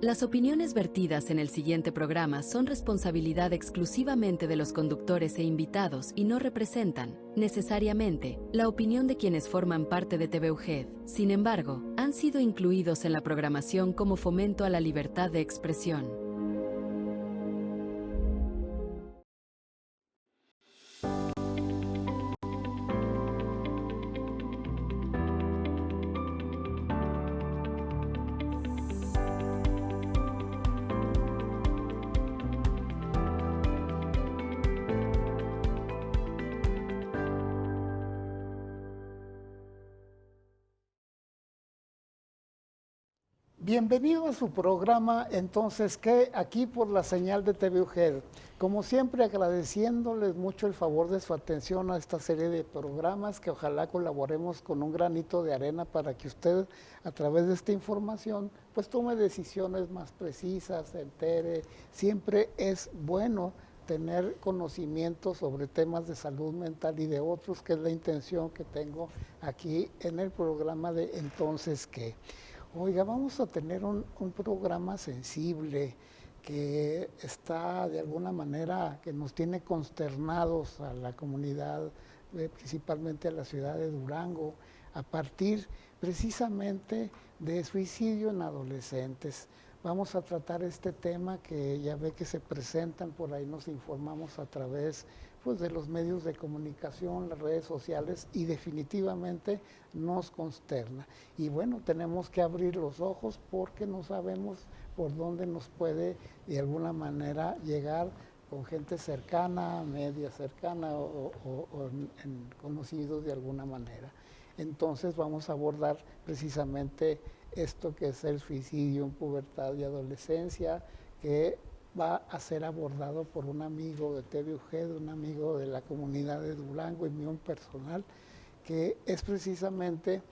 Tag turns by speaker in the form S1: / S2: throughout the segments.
S1: Las opiniones vertidas en el siguiente programa son responsabilidad exclusivamente de los conductores e invitados y no representan, necesariamente, la opinión de quienes forman parte de TV UGED. Sin embargo, han sido incluidos en la programación como fomento a la libertad de expresión.
S2: Bienvenido a su programa, entonces, que aquí por la señal de TV UGED. Como siempre, agradeciéndoles mucho el favor de su atención a esta serie de programas, que ojalá colaboremos con un granito de arena para que usted, a través de esta información, pues tome decisiones más precisas, se entere. Siempre es bueno tener conocimiento sobre temas de salud mental y de otros, que es la intención que tengo aquí en el programa de Entonces, ¿qué? Oiga, vamos a tener un programa sensible que está de alguna manera, que nos tiene consternados a la comunidad, principalmente a la ciudad de Durango, a partir precisamente de suicidio en adolescentes. Vamos a tratar este tema que ya ve que se presentan, por ahí nos informamos a través pues, de los medios de comunicación, las redes sociales, y definitivamente nos consterna. Y bueno, tenemos que abrir los ojos porque no sabemos por dónde nos puede de alguna manera llegar con gente cercana, media cercana o conocidos de alguna manera. Entonces vamos a abordar precisamente esto que es el suicidio en pubertad y adolescencia, que va a ser abordado por un amigo de TV UGED, un amigo de la comunidad de Durango y mío personal, que es precisamente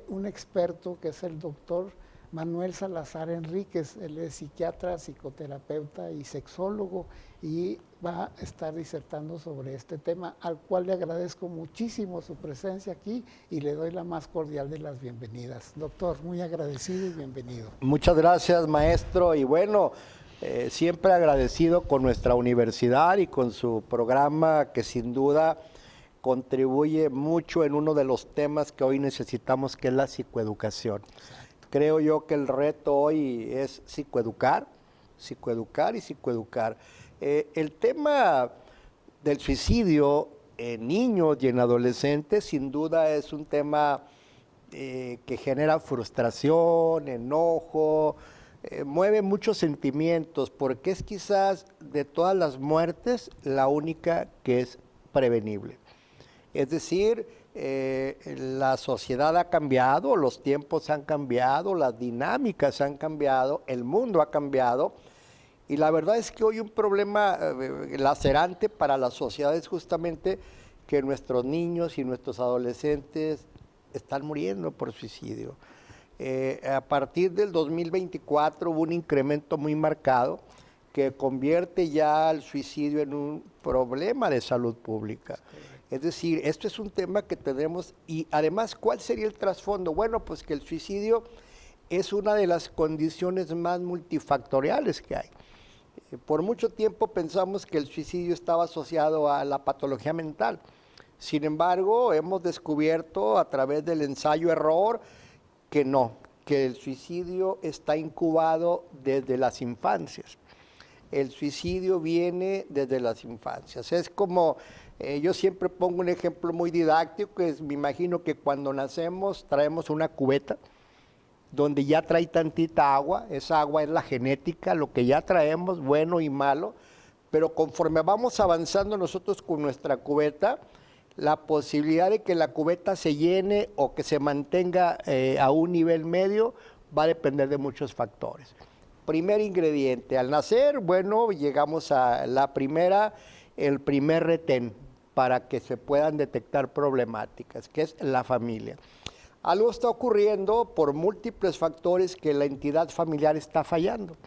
S2: un experto, que es el doctor Manuel Salazar Enríquez. Él es psiquiatra, psicoterapeuta y sexólogo, y va a estar disertando sobre este tema, al cual le agradezco muchísimo su presencia aquí y le doy la más cordial de las bienvenidas. Doctor, muy agradecido y bienvenido.
S3: Muchas gracias, maestro, y bueno, siempre agradecido con nuestra universidad y con su programa, que sin duda contribuye mucho en uno de los temas que hoy necesitamos, que es la psicoeducación. Exacto. Creo yo que el reto hoy es psicoeducar y psicoeducar. El tema del suicidio en niños y en adolescentes sin duda es un tema que genera frustración, enojo, mueve muchos sentimientos, porque es quizás de todas las muertes la única que es prevenible. Es decir, la sociedad ha cambiado, los tiempos han cambiado, las dinámicas han cambiado, el mundo ha cambiado, y la verdad es que hoy un problema lacerante para la sociedad es justamente que nuestros niños y nuestros adolescentes están muriendo por suicidio. A partir del 2024 hubo un incremento muy marcado que convierte ya el suicidio en un problema de salud pública. Es decir, esto es un tema que tenemos, y además, ¿cuál sería el trasfondo? Bueno, pues que el suicidio es una de las condiciones más multifactoriales que hay. Por mucho tiempo pensamos que el suicidio estaba asociado a la patología mental. Sin embargo, hemos descubierto a través del ensayo-error que no, que el suicidio está incubado desde las infancias. El suicidio viene desde las infancias. Es como, yo siempre pongo un ejemplo muy didáctico, que es, me imagino que cuando nacemos traemos una cubeta donde ya trae tantita agua, esa agua es la genética, lo que ya traemos, bueno y malo, pero conforme vamos avanzando nosotros con nuestra cubeta, la posibilidad de que la cubeta se llene o que se mantenga a un nivel medio va a depender de muchos factores. Primer ingrediente, al nacer, bueno, llegamos a el primer retén para que se puedan detectar problemáticas, que es la familia. Algo está ocurriendo por múltiples factores, que la entidad familiar está fallando.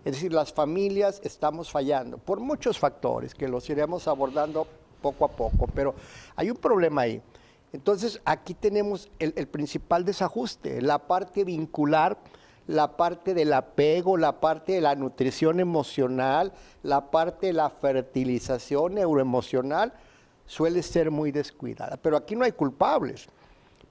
S3: Es decir, las familias estamos fallando por muchos factores que los iremos abordando poco a poco, pero hay un problema ahí. Entonces, aquí tenemos el principal desajuste, la parte vincular, la parte del apego, la parte de la nutrición emocional, la parte de la fertilización neuroemocional, suele ser muy descuidada. Pero aquí no hay culpables,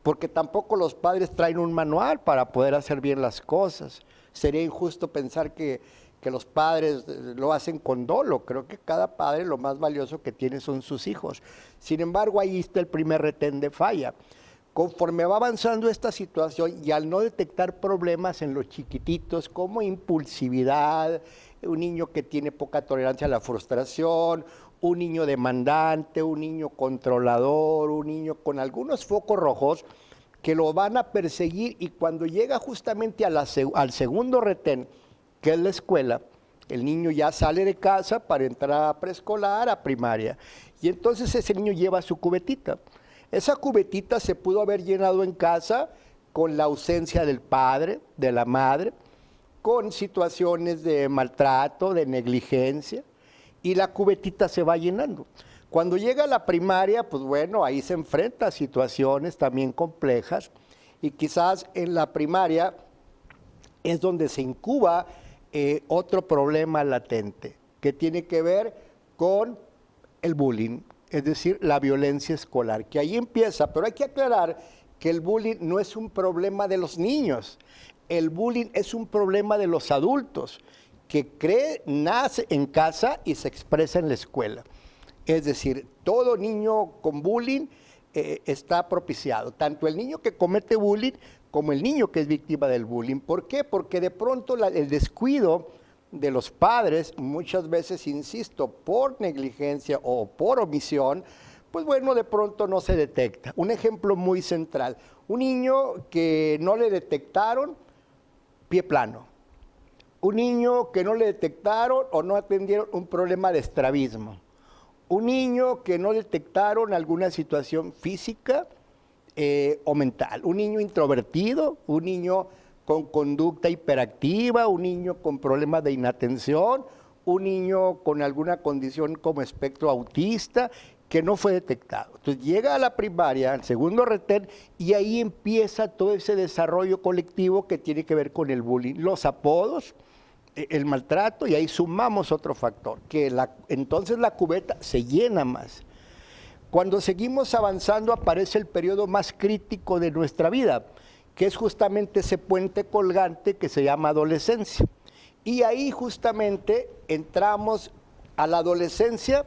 S3: porque tampoco los padres traen un manual para poder hacer bien las cosas. Sería injusto pensar que los padres lo hacen con dolo. Creo que cada padre lo más valioso que tiene son sus hijos. Sin embargo, ahí está el primer retén de falla. Conforme va avanzando esta situación y al no detectar problemas en los chiquititos como impulsividad, un niño que tiene poca tolerancia a la frustración, un niño demandante, un niño controlador, un niño con algunos focos rojos que lo van a perseguir, y cuando llega justamente al segundo retén, que es la escuela, el niño ya sale de casa para entrar a preescolar, a primaria, y entonces ese niño lleva su cubetita. Esa cubetita se pudo haber llenado en casa con la ausencia del padre, de la madre, con situaciones de maltrato, de negligencia, y la cubetita se va llenando. Cuando llega a la primaria, pues bueno, ahí se enfrenta a situaciones también complejas, y quizás en la primaria es donde se incuba otro problema latente, que tiene que ver con el bullying, es decir, la violencia escolar, que ahí empieza. Pero hay que aclarar que el bullying no es un problema de los niños, el bullying es un problema de los adultos, que nace en casa y se expresa en la escuela. Es decir, todo niño con bullying está propiciado, tanto el niño que comete bullying como el niño que es víctima del bullying. ¿Por qué? Porque de pronto el descuido de los padres, muchas veces, insisto, por negligencia o por omisión, pues bueno, de pronto no se detecta. Un ejemplo muy central, un niño que no le detectaron pie plano, un niño que no le detectaron o no atendieron un problema de estrabismo, un niño que no detectaron alguna situación física o mental, un niño introvertido, un niño con conducta hiperactiva, un niño con problemas de inatención, un niño con alguna condición como espectro autista que no fue detectado. Entonces llega a la primaria, al segundo retén, y ahí empieza todo ese desarrollo colectivo que tiene que ver con el bullying, los apodos, el maltrato, y ahí sumamos otro factor, que entonces la cubeta se llena más. Cuando seguimos avanzando aparece el periodo más crítico de nuestra vida, que es justamente ese puente colgante que se llama adolescencia. Y ahí justamente entramos a la adolescencia,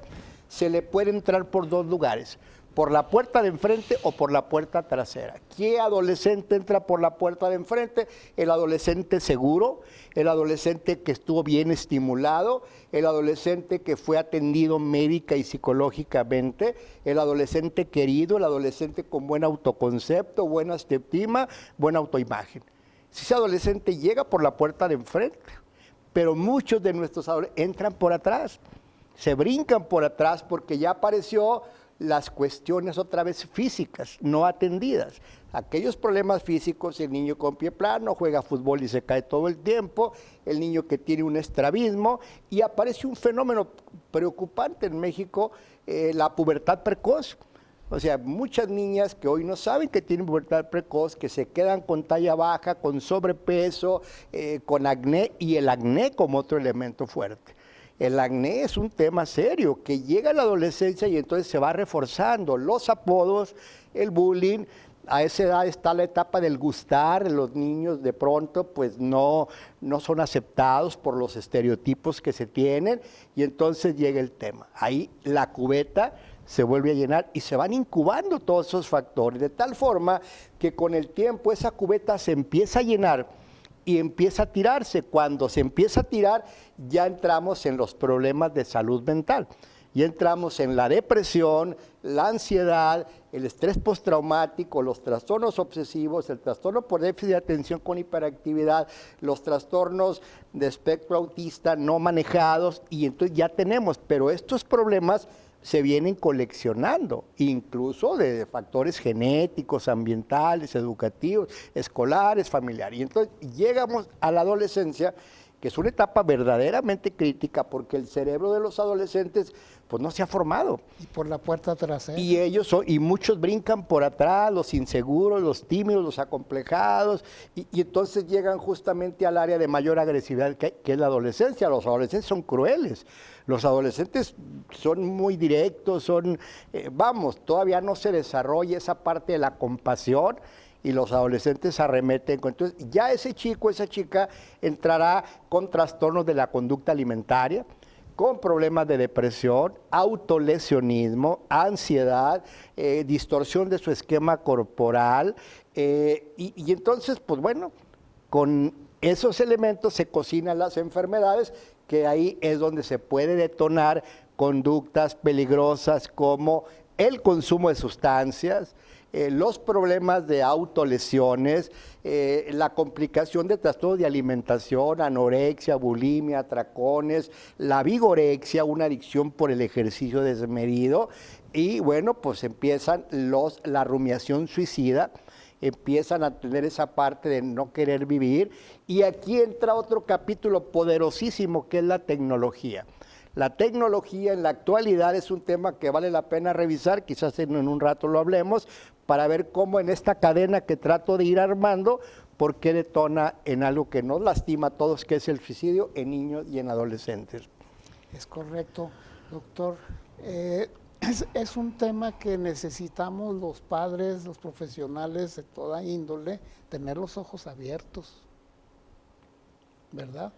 S3: se le puede entrar por dos lugares, por la puerta de enfrente o por la puerta trasera. ¿Qué adolescente entra por la puerta de enfrente? El adolescente seguro, el adolescente que estuvo bien estimulado, el adolescente que fue atendido médica y psicológicamente, el adolescente querido, el adolescente con buen autoconcepto, buena autoestima, buena autoimagen. Si ese adolescente llega por la puerta de enfrente, pero muchos de nuestros adolescentes entran por atrás, se brincan por atrás porque ya apareció las cuestiones otra vez físicas, no atendidas. Aquellos problemas físicos, el niño con pie plano, juega fútbol y se cae todo el tiempo, el niño que tiene un estrabismo, y aparece un fenómeno preocupante en México, la pubertad precoz. O sea, muchas niñas que hoy no saben que tienen pubertad precoz, que se quedan con talla baja, con sobrepeso, con acné, y el acné como otro elemento fuerte. El acné es un tema serio que llega a la adolescencia y entonces se va reforzando. Los apodos, el bullying, a esa edad está la etapa del gustar. Los niños de pronto pues no son aceptados por los estereotipos que se tienen, y entonces llega el tema. Ahí la cubeta se vuelve a llenar y se van incubando todos esos factores, de tal forma que con el tiempo esa cubeta se empieza a llenar y empieza a tirarse. Cuando se empieza a tirar, ya entramos en los problemas de salud mental. Ya entramos en la depresión, la ansiedad, el estrés postraumático, los trastornos obsesivos, el trastorno por déficit de atención con hiperactividad, los trastornos de espectro autista no manejados, y entonces ya tenemos, pero estos problemas se vienen coleccionando, incluso de factores genéticos, ambientales, educativos, escolares, familiares. Y entonces llegamos a la adolescencia, que es una etapa verdaderamente crítica porque el cerebro de los adolescentes pues no se ha formado.
S2: Y por la puerta trasera.
S3: Y muchos brincan por atrás, los inseguros, los tímidos, los acomplejados, y entonces llegan justamente al área de mayor agresividad que es la adolescencia. Los adolescentes son crueles, los adolescentes son muy directos, todavía no se desarrolla esa parte de la compasión, y los adolescentes arremeten. Entonces ya ese chico, esa chica entrará con trastornos de la conducta alimentaria, con problemas de depresión, autolesionismo, ansiedad, distorsión de su esquema corporal, y entonces, pues bueno, con esos elementos se cocinan las enfermedades, que ahí es donde se puede detonar conductas peligrosas como el consumo de sustancias, los problemas de autolesiones, la complicación de trastornos de alimentación, anorexia, bulimia, atracones, la vigorexia, una adicción por el ejercicio desmedido, y bueno, pues empiezan la rumiación suicida, empiezan a tener esa parte de no querer vivir, y aquí entra otro capítulo poderosísimo que es la tecnología. La tecnología en la actualidad es un tema que vale la pena revisar, quizás en un rato lo hablemos, para ver cómo en esta cadena que trato de ir armando, por qué detona en algo que nos lastima a todos, que es el suicidio en niños y en adolescentes.
S2: Es correcto, doctor. Es un tema que necesitamos los padres, los profesionales de toda índole, tener los ojos abiertos, ¿verdad?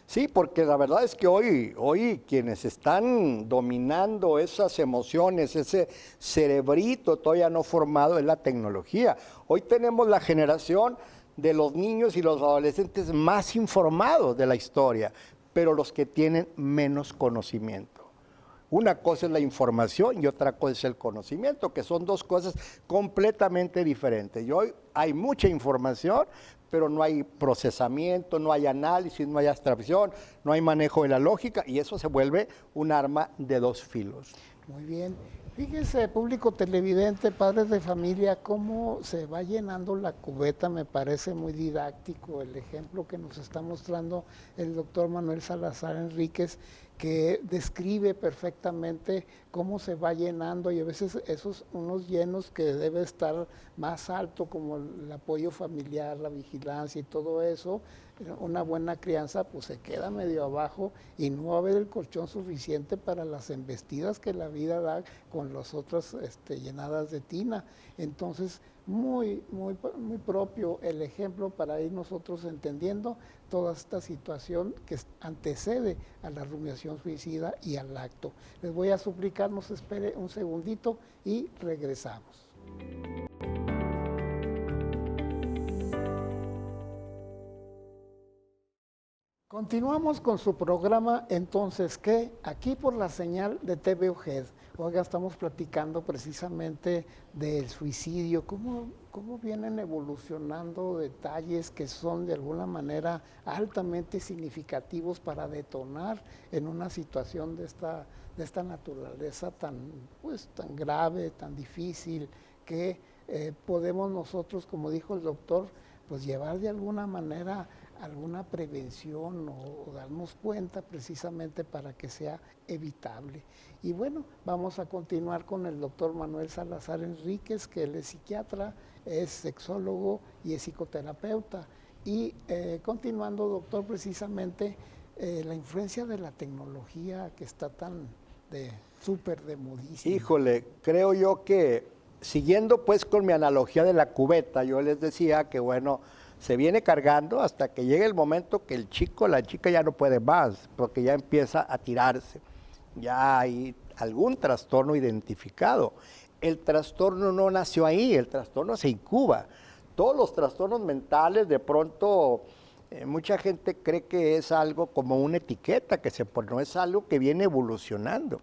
S3: Sí, porque la verdad es que hoy quienes están dominando esas emociones, ese cerebrito todavía no formado, es la tecnología. Hoy tenemos la generación de los niños y los adolescentes más informados de la historia, pero los que tienen menos conocimiento. Una cosa es la información y otra cosa es el conocimiento, que son dos cosas completamente diferentes. Y hoy hay mucha información, pero no hay procesamiento, no hay análisis, no hay abstracción, no hay manejo de la lógica, y eso se vuelve un arma de dos filos.
S2: Muy bien. Fíjese, público televidente, padres de familia, cómo se va llenando la cubeta. Me parece muy didáctico el ejemplo que nos está mostrando el doctor Manuel Salazar Enríquez, que describe perfectamente cómo se va llenando, y a veces esos unos llenos que debe estar más alto, como el apoyo familiar, la vigilancia y todo eso, una buena crianza, pues se queda medio abajo y no va a haber el colchón suficiente para las embestidas que la vida da con las otras llenadas de tina. Entonces, muy propio el ejemplo para ir nosotros entendiendo toda esta situación que antecede a la rumiación suicida y al acto. Les voy a suplicar, nos espere un segundito y regresamos. Continuamos con su programa, entonces, ¿qué? Aquí por la señal de TV UGED. Oiga, estamos platicando precisamente del suicidio, cómo vienen evolucionando detalles que son de alguna manera altamente significativos para detonar en una situación de esta naturaleza tan grave, tan difícil, que podemos nosotros, como dijo el doctor, pues llevar de alguna manera alguna prevención o darnos cuenta precisamente para que sea evitable. Y bueno, vamos a continuar con el doctor Manuel Salazar Enríquez, que él es psiquiatra, es sexólogo y es psicoterapeuta. Y continuando, doctor, precisamente la influencia de la tecnología que está tan súper de modísima.
S3: Híjole, creo yo que, siguiendo pues con mi analogía de la cubeta, yo les decía que bueno, se viene cargando hasta que llegue el momento que el chico, la chica ya no puede más, porque ya empieza a tirarse. Ya hay algún trastorno identificado. El trastorno no nació ahí, el trastorno se incuba. Todos los trastornos mentales, de pronto, mucha gente cree que es algo como una etiqueta que se pone, no es algo que viene evolucionando.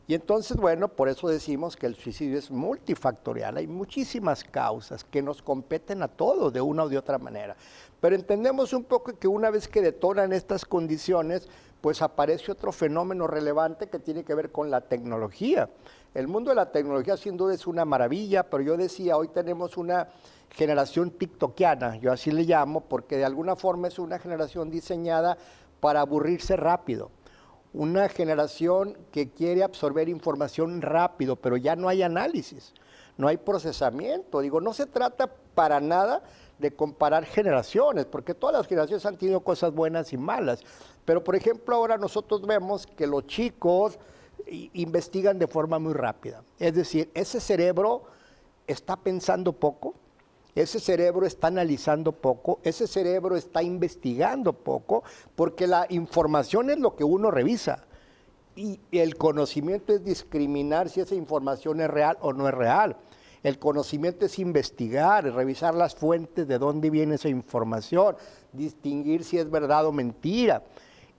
S3: Y entonces, bueno, por eso decimos que el suicidio es multifactorial. Hay muchísimas causas que nos competen a todos de una o de otra manera. Pero entendemos un poco que una vez que detonan estas condiciones, pues aparece otro fenómeno relevante que tiene que ver con la tecnología. El mundo de la tecnología sin duda es una maravilla, pero yo decía, hoy tenemos una generación tiktokiana, yo así le llamo, porque de alguna forma es una generación diseñada para aburrirse rápido. Una generación que quiere absorber información rápido, pero ya no hay análisis, no hay procesamiento. Digo, no se trata para nada de comparar generaciones, porque todas las generaciones han tenido cosas buenas y malas. Pero, por ejemplo, ahora nosotros vemos que los chicos investigan de forma muy rápida. Es decir, ese cerebro está pensando poco, ese cerebro está analizando poco, ese cerebro está investigando poco, porque la información es lo que uno revisa. Y el conocimiento es discriminar si esa información es real o no es real. El conocimiento es investigar, revisar las fuentes de dónde viene esa información, distinguir si es verdad o mentira.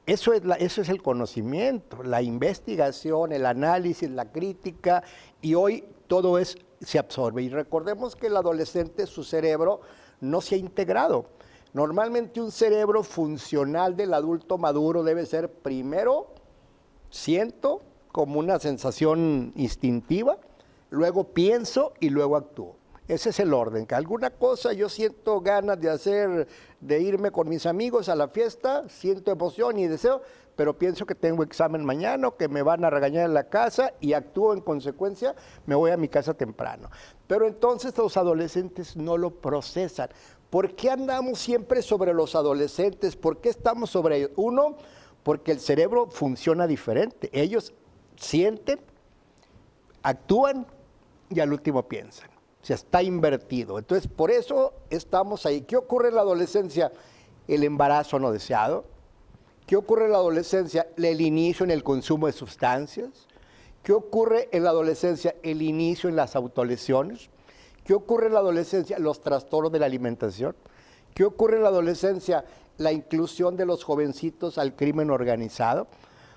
S3: Eso es el conocimiento, la investigación, el análisis, la crítica, y hoy todo se absorbe. Y recordemos que el adolescente, su cerebro no se ha integrado. Normalmente un cerebro funcional del adulto maduro debe ser primero, siento como una sensación instintiva, luego pienso y luego actúo. Ese es el orden, que alguna cosa yo siento ganas de hacer, de irme con mis amigos a la fiesta, siento emoción y deseo, pero pienso que tengo examen mañana, que me van a regañar en la casa y actúo en consecuencia, me voy a mi casa temprano. Pero entonces los adolescentes no lo procesan. ¿Por qué andamos siempre sobre los adolescentes? ¿Por qué estamos sobre ellos? Uno, porque el cerebro funciona diferente. Ellos sienten, actúan y al último piensan. O sea, está invertido. Entonces, por eso estamos ahí. ¿Qué ocurre en la adolescencia? El embarazo no deseado. ¿Qué ocurre en la adolescencia? El inicio en el consumo de sustancias. ¿Qué ocurre en la adolescencia? El inicio en las autolesiones. ¿Qué ocurre en la adolescencia? Los trastornos de la alimentación. ¿Qué ocurre en la adolescencia? La inclusión de los jovencitos al crimen organizado.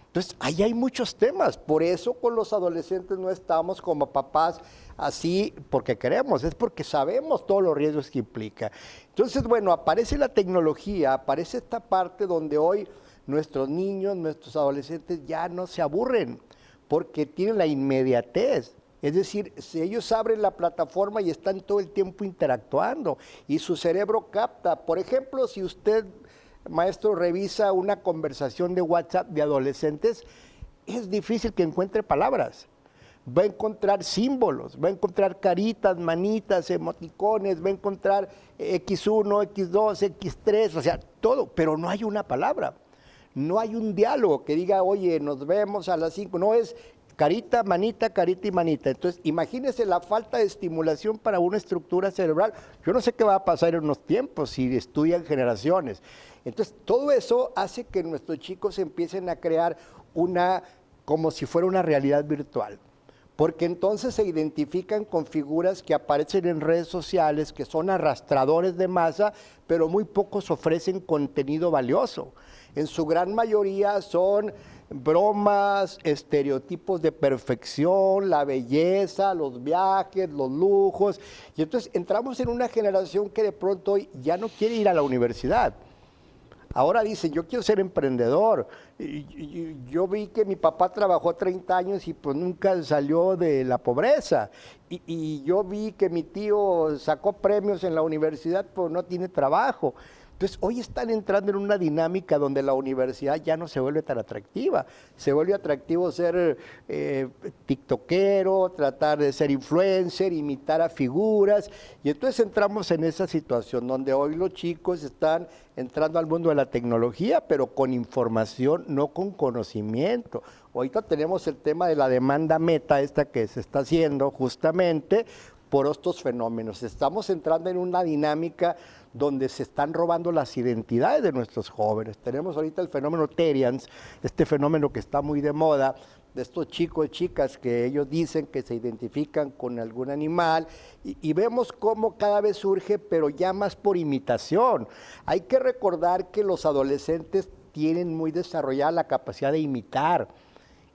S3: Entonces, ahí hay muchos temas. Por eso con los adolescentes no estamos como papás así porque queremos, es porque sabemos todos los riesgos que implica. Entonces, bueno, aparece la tecnología, aparece esta parte donde hoy nuestros niños, nuestros adolescentes ya no se aburren porque tienen la inmediatez. Es decir, si ellos abren la plataforma y están todo el tiempo interactuando y su cerebro capta. Por ejemplo, si usted, maestro, revisa una conversación de WhatsApp de adolescentes, es difícil que encuentre palabras. Va a encontrar símbolos, va a encontrar caritas, manitas, emoticones, va a encontrar X1, X2, X3, o sea, todo, pero no hay una palabra. No hay un diálogo que diga, oye, nos vemos a las 5, no es carita, carita y manita. Entonces, imagínese la falta de estimulación para una estructura cerebral. Yo no sé qué va a pasar en unos tiempos si estudian generaciones. Entonces, todo eso hace que nuestros chicos empiecen a crear como si fuera una realidad virtual. Porque entonces se identifican con figuras que aparecen en redes sociales, que son arrastradores de masa, pero muy pocos ofrecen contenido valioso. En su gran mayoría son bromas, estereotipos de perfección, la belleza, los viajes, los lujos. Y entonces entramos en una generación que de pronto hoy ya no quiere ir a la universidad. Ahora dicen, yo quiero ser emprendedor. Yo vi que mi papá trabajó 30 años y pues nunca salió de la pobreza. Y yo vi que mi tío sacó premios en la universidad, pues no tiene trabajo. Entonces, hoy están entrando en una dinámica donde la universidad ya no se vuelve tan atractiva. Se vuelve atractivo ser tiktokero, tratar de ser influencer, imitar a figuras. Y entonces entramos en esa situación donde hoy los chicos están entrando al mundo de la tecnología, pero con información, no con conocimiento. Ahorita tenemos el tema de la demanda meta, esta que se está haciendo justamente por estos fenómenos. Estamos entrando en una dinámica donde se están robando las identidades de nuestros jóvenes. Tenemos ahorita el fenómeno Terians, este fenómeno que está muy de moda, de estos chicos y chicas que ellos dicen que se identifican con algún animal y vemos cómo cada vez surge, pero ya más por imitación. Hay que recordar que los adolescentes tienen muy desarrollada la capacidad de imitar.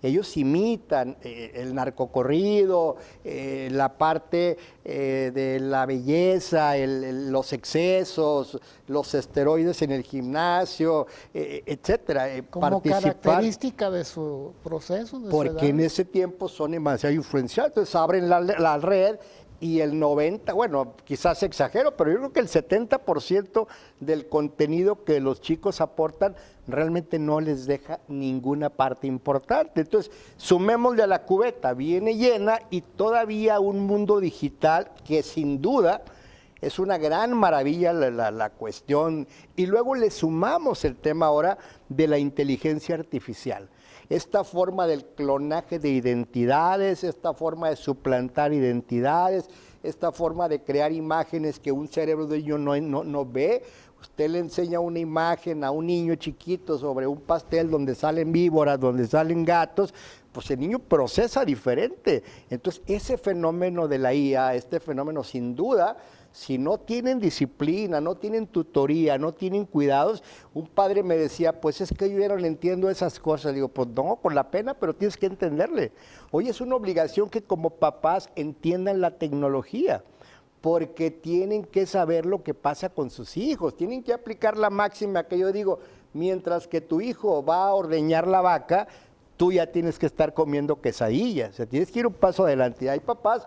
S3: Ellos imitan el narcocorrido, la parte de la belleza, los excesos, los esteroides en el gimnasio, etcétera.
S2: Como característica de su proceso, de
S3: porque
S2: su edad.
S3: En ese tiempo son demasiado influenciados, entonces abren la red y el 90, bueno, quizás exagero, pero yo creo que el 70% del contenido que los chicos aportan realmente no les deja ninguna parte importante. Entonces, sumémosle a la cubeta, viene llena y todavía un mundo digital que sin duda es una gran maravilla la cuestión. Y luego le sumamos el tema ahora de la inteligencia artificial. Esta forma del clonaje de identidades, esta forma de suplantar identidades, esta forma de crear imágenes que un cerebro de ellos no ve. Usted le enseña una imagen a un niño chiquito sobre un pastel donde salen víboras, donde salen gatos, pues el niño procesa diferente. Entonces, ese fenómeno de la IA, este fenómeno sin duda, si no tienen disciplina, no tienen tutoría, no tienen cuidados, un padre me decía, pues es que yo ya no le entiendo esas cosas. Digo, pues no, con la pena, pero tienes que entenderle. Hoy es una obligación que como papás entiendan la tecnología, porque tienen que saber lo que pasa con sus hijos, tienen que aplicar la máxima que yo digo, mientras que tu hijo va a ordeñar la vaca, tú ya tienes que estar comiendo quesadillas, o sea, tienes que ir un paso adelante. Y hay papás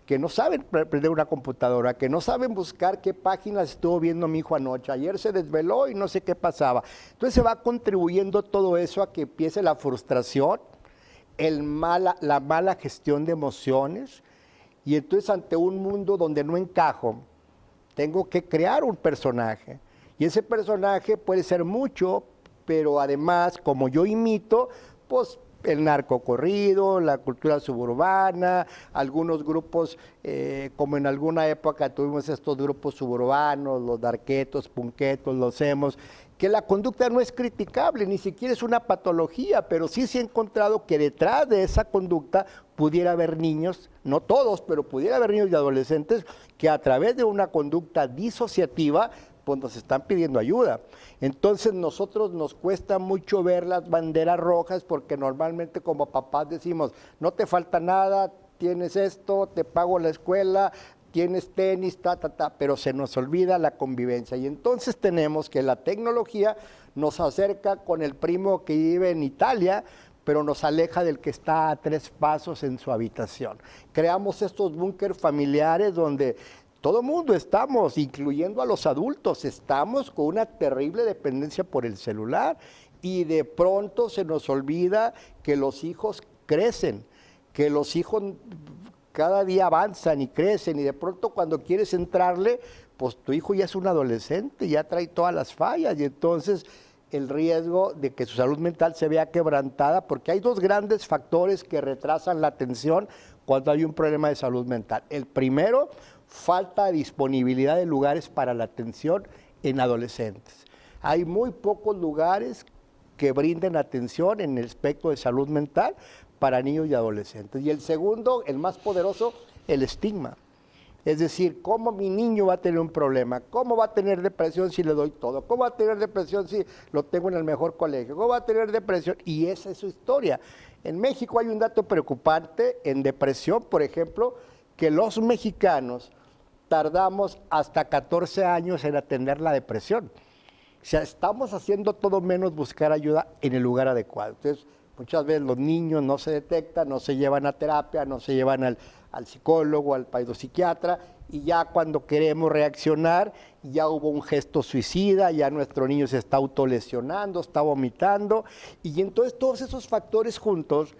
S3: que no saben prender una computadora, que no saben buscar qué páginas estuvo viendo mi hijo anoche, ayer se desveló y no sé qué pasaba. Entonces se va contribuyendo todo eso a que empiece la frustración, la mala gestión de emociones, y entonces ante un mundo donde no encajo, tengo que crear un personaje, y ese personaje puede ser mucho, pero además, como yo imito, pues el narcocorrido, la cultura suburbana, algunos grupos, como en alguna época tuvimos estos grupos suburbanos, los darquetos, punquetos, los emos, que la conducta no es criticable, ni siquiera es una patología, pero sí se ha encontrado que detrás de esa conducta pudiera haber niños, no todos, pero pudiera haber niños y adolescentes que a través de una conducta disociativa pues nos están pidiendo ayuda. Entonces nosotros nos cuesta mucho ver las banderas rojas porque normalmente como papás decimos, no te falta nada, tienes esto, te pago la escuela, tienes tenis, pero se nos olvida la convivencia. Y entonces tenemos que la tecnología nos acerca con el primo que vive en Italia, pero nos aleja del que está a 3 pasos en su habitación. Creamos estos búnker familiares donde todo el mundo estamos, incluyendo a los adultos, estamos con una terrible dependencia por el celular y de pronto se nos olvida que los hijos crecen, que los hijos cada día avanzan y crecen y de pronto cuando quieres entrarle, pues tu hijo ya es un adolescente, ya trae todas las fallas y entonces el riesgo de que su salud mental se vea quebrantada, porque hay 2 grandes factores que retrasan la atención cuando hay un problema de salud mental. El primero, falta de disponibilidad de lugares para la atención en adolescentes. Hay muy pocos lugares que brinden atención en el espectro de salud mental para niños y adolescentes. Y el segundo, el más poderoso, el estigma. Es decir, ¿cómo mi niño va a tener un problema? ¿Cómo va a tener depresión si le doy todo? ¿Cómo va a tener depresión si lo tengo en el mejor colegio? ¿Cómo va a tener depresión? Y esa es su historia. En México hay un dato preocupante en depresión, por ejemplo, que los mexicanos tardamos hasta 14 años en atender la depresión. O sea, estamos haciendo todo menos buscar ayuda en el lugar adecuado. Entonces, muchas veces los niños no se detectan, no se llevan a terapia, no se llevan al psicólogo, al psiquiatra, y ya cuando queremos reaccionar, ya hubo un gesto suicida, ya nuestro niño se está autolesionando, está vomitando, y entonces todos esos factores juntos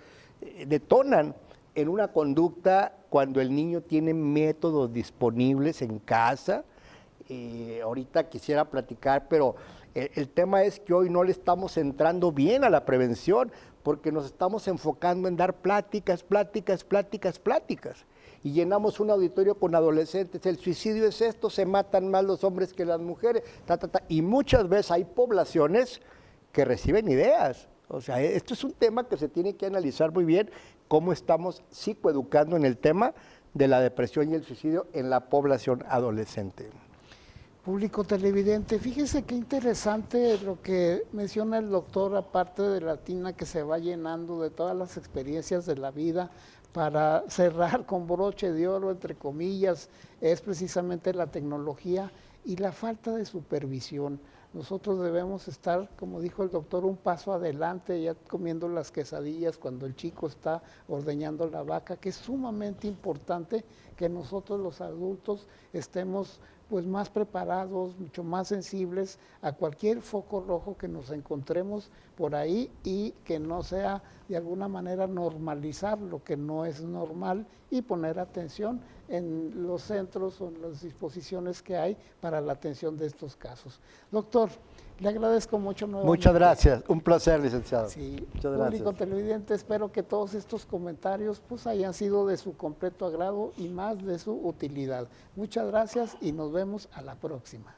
S3: detonan en una conducta cuando el niño tiene métodos disponibles en casa. Ahorita quisiera platicar, pero el tema es que hoy no le estamos entrando bien a la prevención porque nos estamos enfocando en dar pláticas, y llenamos un auditorio con adolescentes. El suicidio es esto, se matan más los hombres que las mujeres, y muchas veces hay poblaciones que reciben ideas. O sea, esto es un tema que se tiene que analizar muy bien, cómo estamos psicoeducando en el tema de la depresión y el suicidio en la población adolescente.
S2: Público televidente, fíjese qué interesante lo que menciona el doctor, aparte de la tina que se va llenando de todas las experiencias de la vida, para cerrar con broche de oro, entre comillas, es precisamente la tecnología. y la falta de supervisión. Nosotros debemos estar, como dijo el doctor, un paso adelante, ya comiendo las quesadillas cuando el chico está ordeñando la vaca, que es sumamente importante que nosotros los adultos estemos pues más preparados, mucho más sensibles a cualquier foco rojo que nos encontremos por ahí y que no sea de alguna manera normalizar lo que no es normal y poner atención en los centros o en las disposiciones que hay para la atención de estos casos. Doctor, le agradezco mucho nuevamente.
S3: Muchas gracias, un placer, licenciado.
S2: Sí,
S3: muchas
S2: público
S3: gracias.
S2: televidente, espero que todos estos comentarios pues hayan sido de su completo agrado y más de su utilidad. Muchas gracias y nos vemos a la próxima.